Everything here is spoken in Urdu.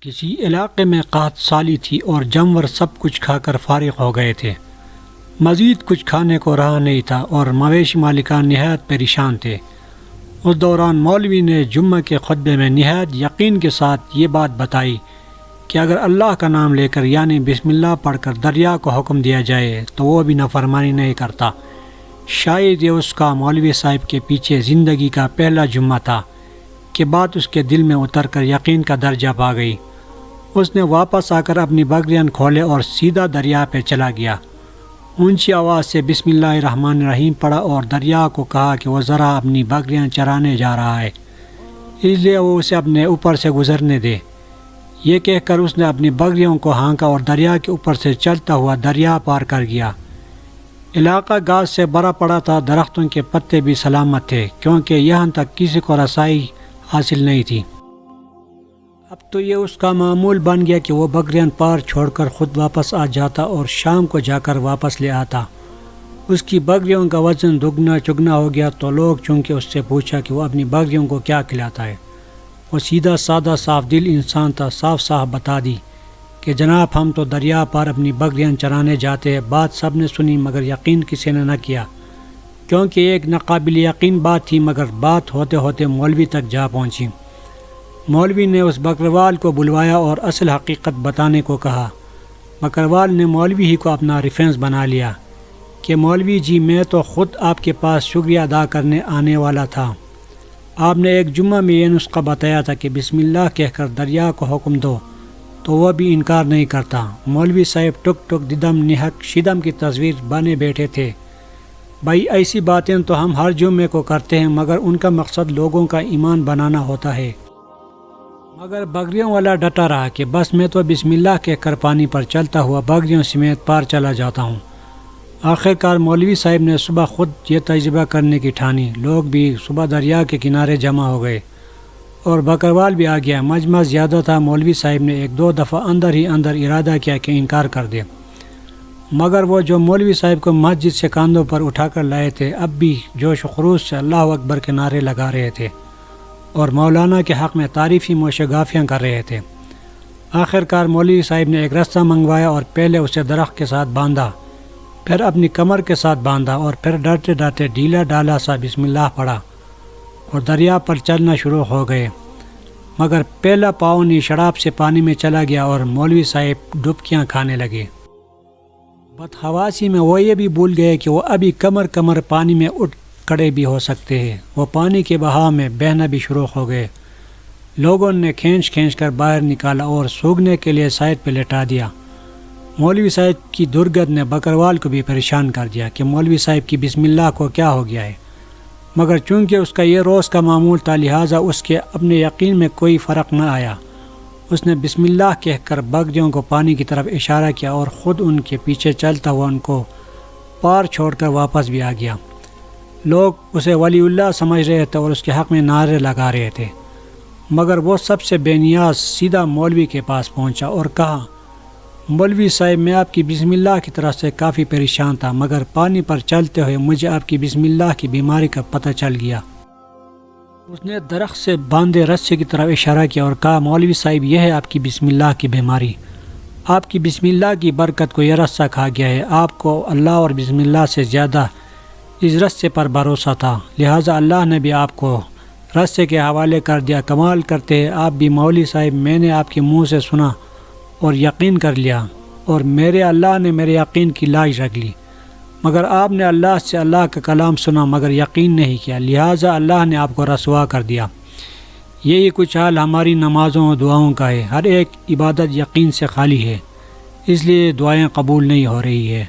کسی علاقے میں قحط سالی تھی اور جانور سب کچھ کھا کر فارغ ہو گئے تھے۔ مزید کچھ کھانے کو رہا نہیں تھا اور مویشی مالکان نہایت پریشان تھے۔ اس دوران مولوی نے جمعہ کے خطبے میں نہایت یقین کے ساتھ یہ بات بتائی کہ اگر اللہ کا نام لے کر یعنی بسم اللہ پڑھ کر دریا کو حکم دیا جائے تو وہ بھی نافرمانی نہیں کرتا۔ شاید یہ اس کا مولوی صاحب کے پیچھے زندگی کا پہلا جمعہ تھا کہ بات اس کے دل میں اتر کر یقین کا درجہ پا گئی۔ اس نے واپس آ کر اپنی بکریاں کھولے اور سیدھا دریا پہ چلا گیا۔ اونچی آواز سے بسم اللہ الرحمن الرحیم پڑھا اور دریا کو کہا کہ وہ ذرا اپنی بکریاں چرانے جا رہا ہے، اس لیے وہ اسے اپنے اوپر سے گزرنے دے۔ یہ کہہ کر اس نے اپنی بکریوں کو ہانکا اور دریا کے اوپر سے چلتا ہوا دریا پار کر گیا۔ علاقہ گھاس سے بھرا پڑا تھا، درختوں کے پتے بھی سلامت تھے کیونکہ یہاں تک کسی کو رسائی حاصل نہیں تھی۔ اب تو یہ اس کا معمول بن گیا کہ وہ بکریاں پار چھوڑ کر خود واپس آ جاتا اور شام کو جا کر واپس لے آتا۔ اس کی بکریوں کا وزن دگنا چگنا ہو گیا تو لوگ چونکہ اس سے پوچھا کہ وہ اپنی بکریوں کو کیا کھلاتا ہے، وہ سیدھا سادہ صاف دل انسان تھا، صاف صاف بتا دی کہ جناب ہم تو دریا پار اپنی بکریاں چرانے جاتے ہیں۔ بات سب نے سنی مگر یقین کسی نے نہ کیا کیونکہ ایک ناقابل یقین بات تھی، مگر بات ہوتے ہوتے مولوی تک جا پہنچی۔ مولوی نے اس بکروال کو بلوایا اور اصل حقیقت بتانے کو کہا۔ بکروال نے مولوی ہی کو اپنا ریفرنس بنا لیا کہ مولوی جی میں تو خود آپ کے پاس شکریہ ادا کرنے آنے والا تھا۔ آپ نے ایک جمعہ میں یہ نسخہ بتایا تھا کہ بسم اللہ کہہ کر دریا کو حکم دو تو وہ بھی انکار نہیں کرتا۔ مولوی صاحب ٹک ٹک ددم نہک شدم کی تصویر بنے بیٹھے تھے۔ بھائی ایسی باتیں تو ہم ہر جمعے کو کرتے ہیں مگر ان کا مقصد لوگوں کا ایمان بنانا ہوتا ہے۔ مگر بکریوں والا ڈٹا رہا کہ بس میں تو بسم اللہ کہہ کر پانی پر چلتا ہوا بکریوں سمیت پار چلا جاتا ہوں۔ آخر کار مولوی صاحب نے صبح خود یہ تجربہ کرنے کی ٹھانی۔ لوگ بھی صبح دریا کے کنارے جمع ہو گئے اور بکروال بھی آ گیا۔ مجمع زیادہ تھا، مولوی صاحب نے ایک دو دفعہ اندر ہی اندر ارادہ کیا کہ انکار کر دے، مگر وہ جو مولوی صاحب کو مسجد سے کاندھوں پر اٹھا کر لائے تھے اب بھی جوش و خروش سے اللہ اکبر کے نعرے لگا رہے تھے اور مولانا کے حق میں تعریفی موشگافیاں کر رہے تھے۔ آخر کار مولوی صاحب نے ایک رستہ منگوایا اور پہلے اسے درخت کے ساتھ باندھا، پھر اپنی کمر کے ساتھ باندھا اور پھر ڈرتے ڈرتے ڈھیلا ڈالا سا بسم اللہ پڑھا اور دریا پر چلنا شروع ہو گئے۔ مگر پہلا پاؤں شراب سے پانی میں چلا گیا اور مولوی صاحب ڈبکیاں کھانے لگے۔ بدحواسی میں وہ یہ بھی بھول گئے کہ وہ ابھی کمر پانی میں اٹھ کھڑے بھی ہو سکتے ہیں۔ وہ پانی کے بہاؤ میں بہنا بھی شروع ہو گئے۔ لوگوں نے کھینچ کر باہر نکالا اور سوگنے کے لیے سائڈ پہ لٹا دیا۔ مولوی صاحب کی درگت نے بکروال کو بھی پریشان کر دیا کہ مولوی صاحب کی بسم اللہ کو کیا ہو گیا ہے، مگر چونکہ اس کا یہ روز کا معمول تھا لہٰذا اس کے اپنے یقین میں کوئی فرق نہ آیا۔ اس نے بسم اللہ کہہ کر بکریوں کو پانی کی طرف اشارہ کیا اور خود ان کے پیچھے چلتا ہوا ان کو پار چھوڑ کر واپس بھی آ گیا۔ لوگ اسے ولی اللہ سمجھ رہے تھے اور اس کے حق میں نعرے لگا رہے تھے، مگر وہ سب سے بے نیاز سیدھا مولوی کے پاس پہنچا اور کہا مولوی صاحب میں آپ کی بسم اللہ کی طرف سے کافی پریشان تھا، مگر پانی پر چلتے ہوئے مجھے آپ کی بسم اللہ کی بیماری کا پتہ چل گیا۔ اس نے درخت سے باندھے رسے کی طرف اشارہ کیا اور کہا مولوی صاحب یہ ہے آپ کی بسم اللہ کی بیماری، آپ کی بسم اللہ کی برکت کو یہ رسہ کھا گیا ہے۔ آپ کو اللہ اور بسم اللہ سے زیادہ اس رسے پر بھروسہ تھا لہٰذا اللہ نے بھی آپ کو رسے کے حوالے کر دیا۔ کمال کرتے ہیں آپ بھی مولوی صاحب، میں نے آپ کے منہ سے سنا اور یقین کر لیا اور میرے اللہ نے میرے یقین کی لاج رکھ لی، مگر آپ نے اللہ سے اللہ کا کلام سنا مگر یقین نہیں کیا لہٰذا اللہ نے آپ کو رسوا کر دیا۔ یہی کچھ حال ہماری نمازوں اور دعاؤں کا ہے، ہر ایک عبادت یقین سے خالی ہے، اس لیے دعائیں قبول نہیں ہو رہی ہے۔